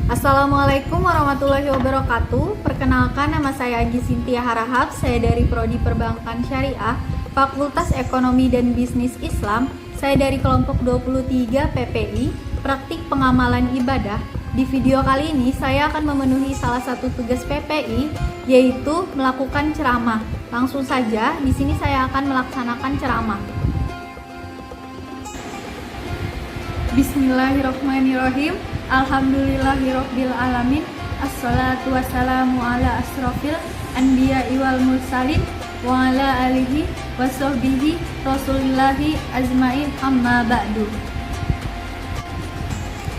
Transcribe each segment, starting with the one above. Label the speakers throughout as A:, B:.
A: Assalamualaikum warahmatullahi wabarakatuh. Perkenalkan, nama saya Agi Sintia Harahap. Saya dari Prodi Perbankan Syariah, Fakultas Ekonomi dan Bisnis Islam. Saya dari kelompok 23 PPI, Praktik Pengamalan Ibadah. Di video kali ini saya akan memenuhi salah satu tugas PPI, yaitu melakukan ceramah. Langsung saja, di sini saya akan melaksanakan ceramah. Bismillahirrahmanirrahim. Alhamdulillahirabbil alamin. Assalatu wassalamu ala asrofil anbiya'i wal mursalin wa ala alihi wa sahbihi rasulillahi azmain, amma ba'du.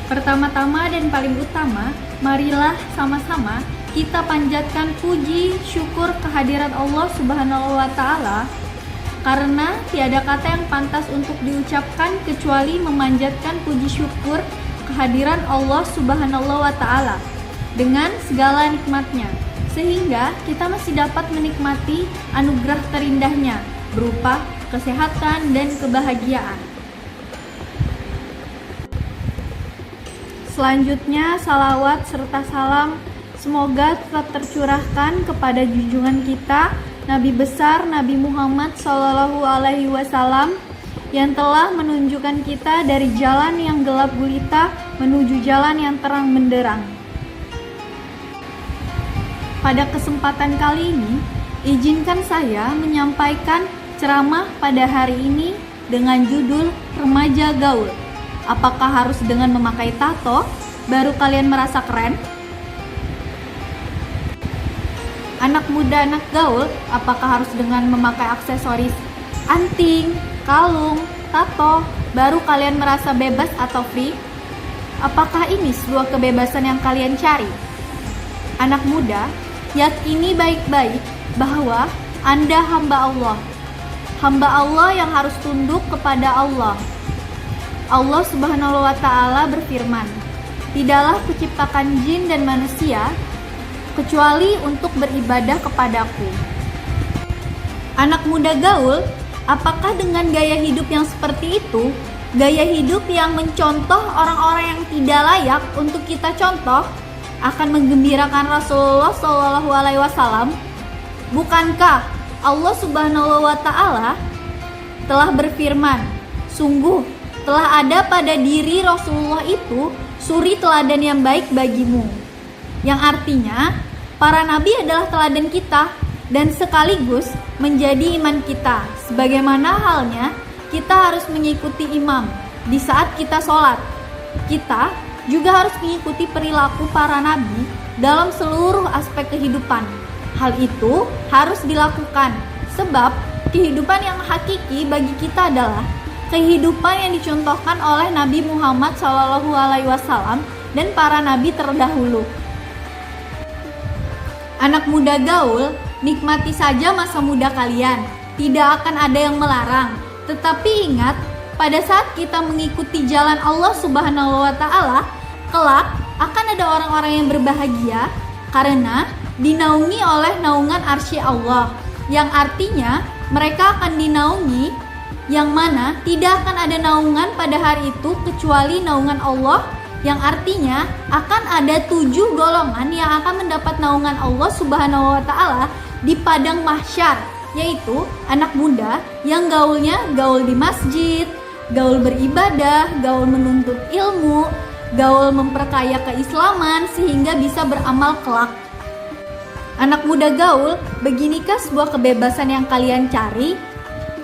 A: Pertama-tama dan paling utama, marilah sama-sama kita panjatkan puji syukur kehadirat Allah Subhanahu wa Ta'ala, karena tiada kata yang pantas untuk diucapkan kecuali memanjatkan puji syukur kehadiran Allah Subhanahu wa Ta'ala dengan segala nikmatnya, sehingga kita masih dapat menikmati anugerah terindahnya berupa kesehatan dan kebahagiaan. Selanjutnya, salawat serta salam semoga tetap tercurahkan kepada junjungan kita Nabi besar Nabi Muhammad SAW, yang telah menunjukkan kita dari jalan yang gelap gulita menuju jalan yang terang benderang. Pada kesempatan kali ini, izinkan saya menyampaikan ceramah pada hari ini dengan judul Remaja Gaul. Apakah harus dengan memakai tato baru kalian merasa keren? Anak muda, anak gaul, apakah harus dengan memakai aksesoris anting, kalung, tato baru kalian merasa bebas atau free? Apakah ini sebuah kebebasan yang kalian cari? Anak muda, yakini baik-baik bahwa Anda hamba Allah. Hamba Allah yang harus tunduk kepada Allah. Allah Subhanahu wa Ta'ala berfirman, "Tidaklah kuciptakan jin dan manusia kecuali untuk beribadah kepadaku." Anak muda gaul, apakah dengan gaya hidup yang seperti itu, gaya hidup yang mencontoh orang-orang yang tidak layak untuk kita contoh, akan menggembirakan Rasulullah SAW? Bukankah Allah Subhanahu wa Ta'ala telah berfirman, "Sungguh telah ada pada diri Rasulullah itu suri teladan yang baik bagimu," yang artinya para nabi adalah teladan kita dan sekaligus menjadi iman kita. Sebagaimana halnya kita harus mengikuti imam di saat kita sholat, kita juga harus mengikuti perilaku para nabi dalam seluruh aspek kehidupan. Hal itu harus dilakukan sebab kehidupan yang hakiki bagi kita adalah kehidupan yang dicontohkan oleh Nabi Muhammad SAW dan para nabi terdahulu. Anak muda gaul, nikmati saja masa muda kalian. Tidak akan ada yang melarang. Tetapi ingat, pada saat kita mengikuti jalan Allah Subhanahu wa Ta'ala, kelak akan ada orang-orang yang berbahagia karena dinaungi oleh naungan arsy Allah, yang artinya mereka akan dinaungi, yang mana tidak akan ada naungan pada hari itu kecuali naungan Allah, yang artinya akan ada 7 golongan yang akan mendapat naungan Allah Subhanahu wa Ta'ala di padang mahsyar, yaitu anak muda yang gaulnya gaul di masjid, gaul beribadah, gaul menuntut ilmu, gaul memperkaya keislaman sehingga bisa beramal kelak. Anak muda gaul, beginikah sebuah kebebasan yang kalian cari?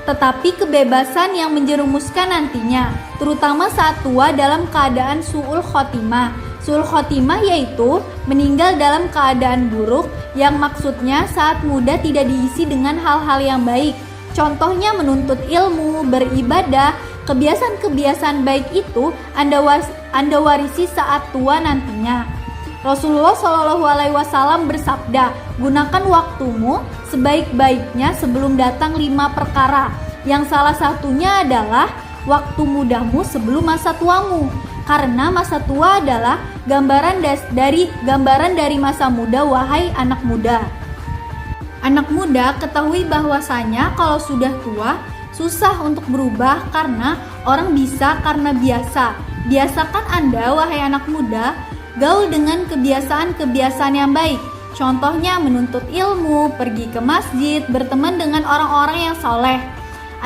A: Tetapi kebebasan yang menjerumuskan nantinya, terutama saat tua dalam keadaan su'ul khotimah. Su'ul khotimah yaitu meninggal dalam keadaan buruk, yang maksudnya saat muda tidak diisi dengan hal-hal yang baik. Contohnya menuntut ilmu, beribadah. Kebiasaan-kebiasaan baik itu Anda warisi saat tua nantinya. Rasulullah SAW bersabda, "Gunakan waktumu sebaik-baiknya sebelum datang 5 perkara, yang salah satunya adalah waktu mudamu sebelum masa tuamu, karena masa tua adalah gambaran dari masa muda, wahai anak muda." Anak muda, ketahui bahwasanya kalau sudah tua susah untuk berubah, karena orang bisa karena biasa. Biasakan Anda, wahai anak muda, gaul dengan kebiasaan-kebiasaan yang baik. Contohnya menuntut ilmu, pergi ke masjid, berteman dengan orang-orang yang soleh.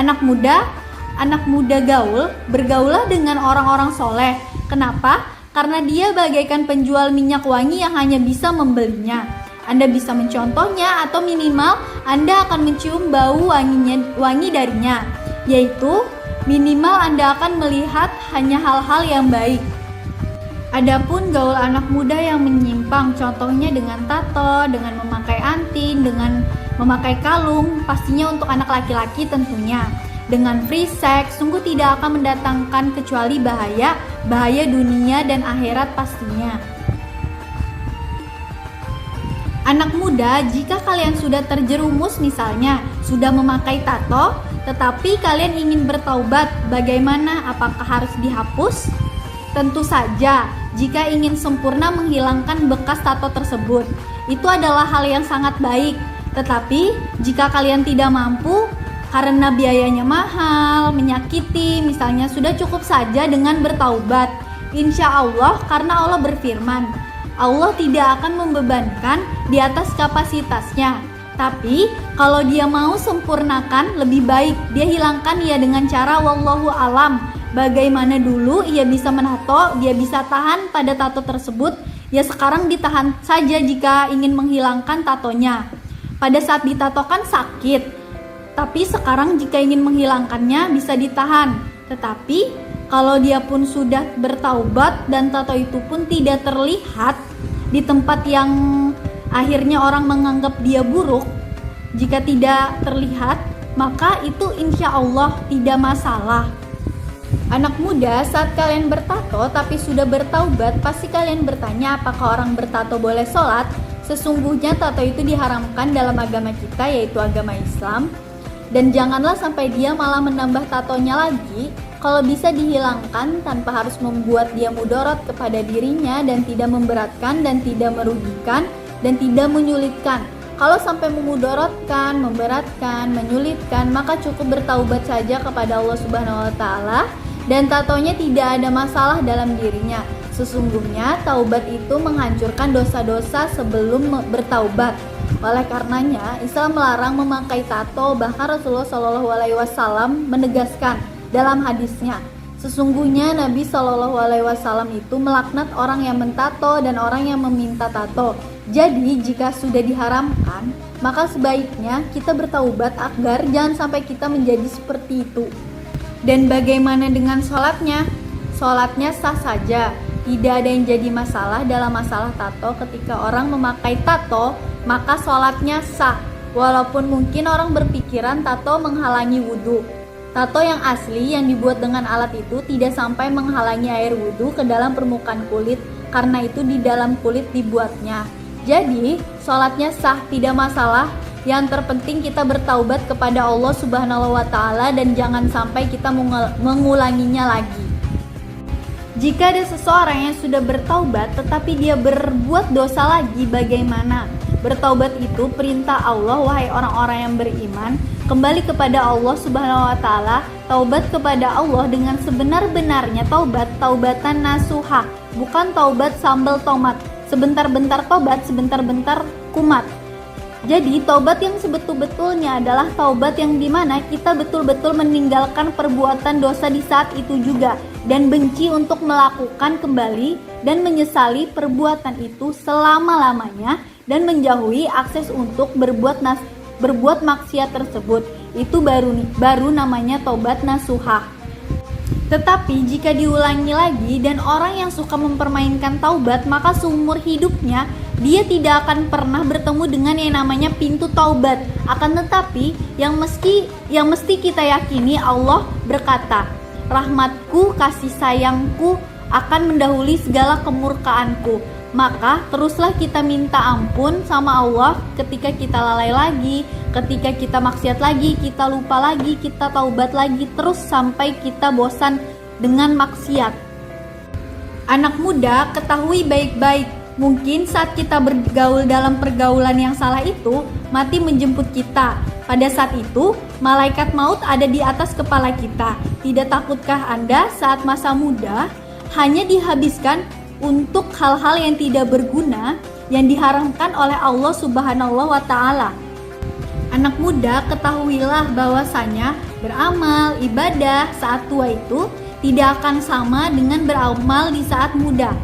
A: Anak muda gaul, bergaulah dengan orang-orang soleh. Kenapa? Karena dia bagaikan penjual minyak wangi yang hanya bisa membelinya. Anda bisa mencontohnya atau minimal Anda akan mencium bau wangi darinya. Yaitu minimal Anda akan melihat hanya hal-hal yang baik. Adapun gaul anak muda yang menyimpang, contohnya dengan tato, dengan memakai anting, dengan memakai kalung, pastinya untuk anak laki-laki tentunya. Dengan free sex, sungguh tidak akan mendatangkan kecuali bahaya dunia dan akhirat pastinya. Anak muda, jika kalian sudah terjerumus misalnya, sudah memakai tato, tetapi kalian ingin bertaubat, bagaimana? Apakah harus dihapus? Tentu saja, jika ingin sempurna menghilangkan bekas tato tersebut, itu adalah hal yang sangat baik. Tetapi, jika kalian tidak mampu, karena biayanya mahal, menyakiti, misalnya sudah cukup saja dengan bertaubat. Insya Allah, karena Allah berfirman, Allah tidak akan membebankan di atas kapasitasnya. Tapi, kalau dia mau sempurnakan, lebih baik dia hilangkan ya dengan cara wallahu alam. Bagaimana dulu ia bisa menato, dia bisa tahan pada tato tersebut, ya sekarang ditahan saja jika ingin menghilangkan tatonya. Pada saat ditatokan sakit, tapi sekarang jika ingin menghilangkannya bisa ditahan. Tetapi kalau dia pun sudah bertaubat dan tato itu pun tidak terlihat di tempat yang akhirnya orang menganggap dia buruk, jika tidak terlihat, maka itu insya Allah tidak masalah. Anak muda, saat kalian bertato tapi sudah bertaubat, pasti kalian bertanya apakah orang bertato boleh sholat? Sesungguhnya tato itu diharamkan dalam agama kita, yaitu agama Islam. Dan janganlah sampai dia malah menambah tatonya lagi. Kalau bisa dihilangkan tanpa harus membuat dia mudorot kepada dirinya dan tidak memberatkan dan tidak merugikan dan tidak menyulitkan. Kalau sampai memudorotkan, memberatkan, menyulitkan, maka cukup bertaubat saja kepada Allah Subhanahu wa taala dan tatonya tidak ada masalah dalam dirinya. Sesungguhnya taubat itu menghancurkan dosa-dosa sebelum bertaubat. Oleh karenanya, Islam melarang memakai tato. Bahkan Rasulullah SAW menegaskan dalam hadisnya, sesungguhnya Nabi SAW itu melaknat orang yang mentato dan orang yang meminta tato. Jadi jika sudah diharamkan, maka sebaiknya kita bertaubat agar jangan sampai kita menjadi seperti itu. Dan bagaimana dengan sholatnya? Sholatnya sah saja, tidak ada yang jadi masalah dalam masalah tato. Ketika orang memakai tato, maka sholatnya sah. Walaupun mungkin orang berpikiran tato menghalangi wudhu. Tato yang asli yang dibuat dengan alat itu tidak sampai menghalangi air wudhu ke dalam permukaan kulit, karena itu di dalam kulit dibuatnya. Jadi sholatnya sah, tidak masalah. Yang terpenting kita bertaubat kepada Allah Subhanahu wa taala dan jangan sampai kita mengulanginya lagi. Jika ada seseorang yang sudah bertaubat tetapi dia berbuat dosa lagi, bagaimana? Bertaubat itu perintah Allah, wahai orang-orang yang beriman, kembali kepada Allah Subhanahu wa taala, taubat kepada Allah dengan sebenar-benarnya taubat, taubatan nasuha, bukan taubat sambal tomat, sebentar-bentar tobat, sebentar-bentar kumat. Jadi taubat yang sebetul-betulnya adalah taubat yang dimana kita betul-betul meninggalkan perbuatan dosa di saat itu juga dan benci untuk melakukan kembali dan menyesali perbuatan itu selama-lamanya dan menjauhi akses untuk berbuat maksiat tersebut. Itu baru namanya taubat nasuha. Tetapi jika diulangi lagi dan orang yang suka mempermainkan taubat, maka seumur hidupnya dia tidak akan pernah bertemu dengan yang namanya pintu taubat. Akan tetapi yang mesti kita yakini, Allah berkata, rahmatku, kasih sayangku akan mendahului segala kemurkaanku. Maka teruslah kita minta ampun sama Allah ketika kita lalai lagi, ketika kita maksiat lagi, kita lupa lagi, kita taubat lagi, terus sampai kita bosan dengan maksiat. Anak muda, ketahui baik-baik, mungkin saat kita bergaul dalam pergaulan yang salah itu, mati menjemput kita. Pada saat itu, malaikat maut ada di atas kepala kita. Tidak takutkah Anda saat masa muda hanya dihabiskan untuk hal-hal yang tidak berguna yang diharamkan oleh Allah Subhanahu wa Ta'ala. Anak muda, ketahuilah bahwasanya beramal ibadah saat tua itu tidak akan sama dengan beramal di saat muda.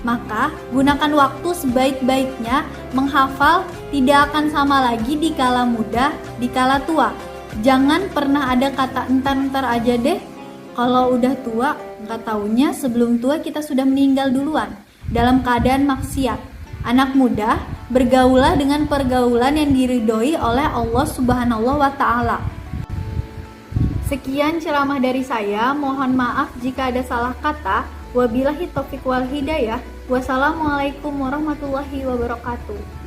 A: Maka gunakan waktu sebaik-baiknya menghafal, tidak akan sama lagi di kala muda, di kala tua. Jangan pernah ada kata entar-entar aja deh. Kalau udah tua, nggak taunya sebelum tua kita sudah meninggal duluan dalam keadaan maksiat. Anak muda, bergaulah dengan pergaulan yang diridhoi oleh Allah Subhanahu wa Ta'ala. Sekian ceramah dari saya, mohon maaf jika ada salah kata. Wabillahi taufiq wal hidayah. Wassalamualaikum warahmatullahi wabarakatuh.